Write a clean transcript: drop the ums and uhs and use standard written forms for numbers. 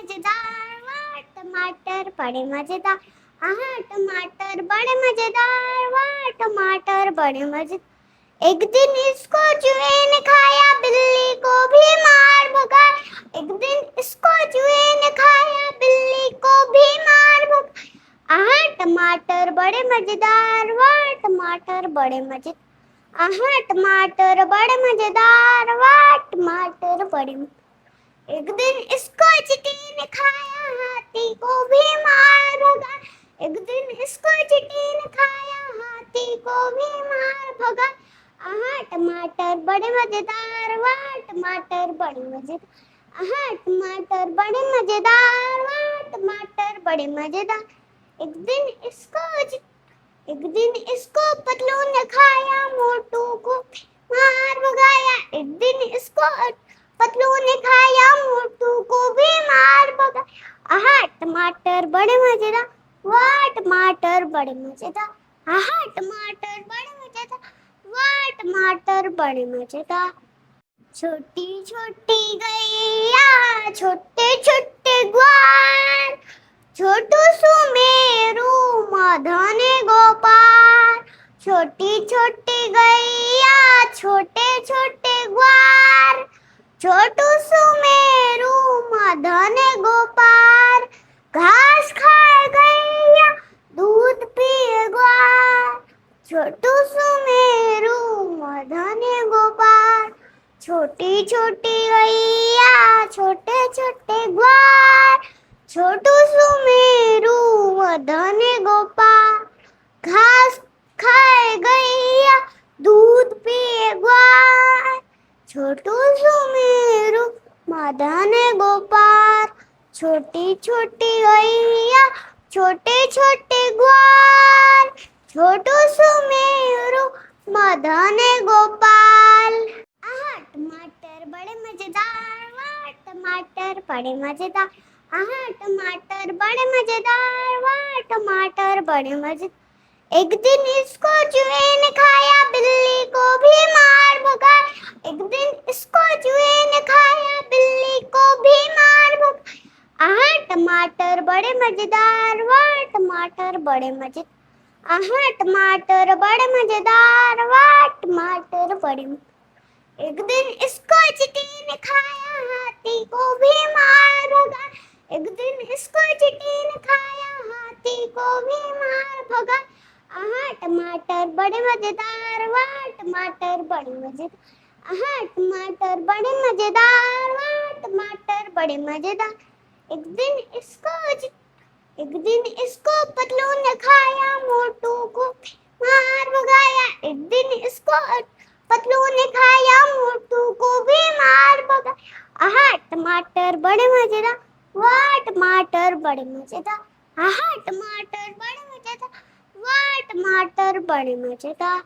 मजेदार, वाह टमाटर बड़े मजेदार, हाँ टमाटर बड़े मजेदार, वाह टमाटर बड़े मजेदार। एक दिन इसको चूहे ने खाया, बिल्ली को भी मार भगाया। एक दिन इसको चूहे ने खाया, बिल्ली को भी मार भगाया। हाँ टमाटर बड़े मजेदार, वाह टमाटर बड़े मजेदार, हाँ टमाटर बड़े मजेदार, वाह टमाटर बड़े। एक दिन इसको चींटी ने खाया, हाथी को भी मार भगा। एक दिन इसको चींटी ने खाया, हाथी को भी मार भगा। हाँ टमाटर बड़े मजेदार, वाह टमाटर बड़े मजेदार, हाँ टमाटर बड़े मजेदार, वाह टमाटर बड़े मजेदार। एक दिन इसको पतलू ने खाया, मोटू को मार भगाया। एक दिन इसको पतलू ने खाया, मोटू को भी मार भगाया। हाँ टमाटर बड़े मजेदार, वाह टमाटर बड़े मजेदार, हाँ टमाटर बड़े मजेदार, वाह टमाटर बड़े मजेदार। छोटी छोटी गैया, छोटे छोटे ग्वार, छोटू सुमेरु मदने गोपाल। छोटी छोटी गैया, छोटे छोटे ग्वार, छोटू सुमेरु मदने गोपाल। घास खाए गैया, दूध पिए ग्वार, छोटू सुमेरु मदने गोपाल। छोटी छोटी गैया, छोटे छोटे ग्वार, छोटू सुमेरु मदने गोपाल। घास खाए गैया, दूध पिए ग्वार, छोटू सुमेरु मदने गोपाल। छोटी छोटी गैया, छोटे छोटे ग्वार, छोटू सुमेरु मदने गोपाल। आहा टमाटर बड़े मजेदार, वाह टमाटर बड़े मजेदार, आहा टमाटर बड़े मजेदार, वाह टमाटर बड़े मजेदार। एक दिन इसको चूहे ने खाया, बिल्ली को भी मार भगाया। एक दिन इसको चूहे ने खाया, बिल्ली को भी मार भगाया। आहा टमाटर बड़े मजेदार, वाह टमाटर बड़े मजेदार, आहा टमाटर बड़े मजेदार, वाह टमाटर बड़े। एक दिन इसको चींटी ने खाया, हाथी को भी मार भगा। एक दिन इसको चींटी ने खाया, हाथी को भी मार भगा। आहा टमाटर बड़े मजेदार, वाह टमाटर बड़े मजेदार, आहा टमाटर बड़े मजेदार, वाह टमाटर बड़े मजेदार। एक दिन इसको पतलू ने खाया, मोटू को मार भगाया। एक दिन इसको पतलू ने खाया, मोटू को भी मार भगाया। आहा टमाटर बड़े मजेदार, वाह टमाटर बड़े मजेदार, आहा टमाटर बड़े मजेदार, वाह टमाटर बड़े मजेदार।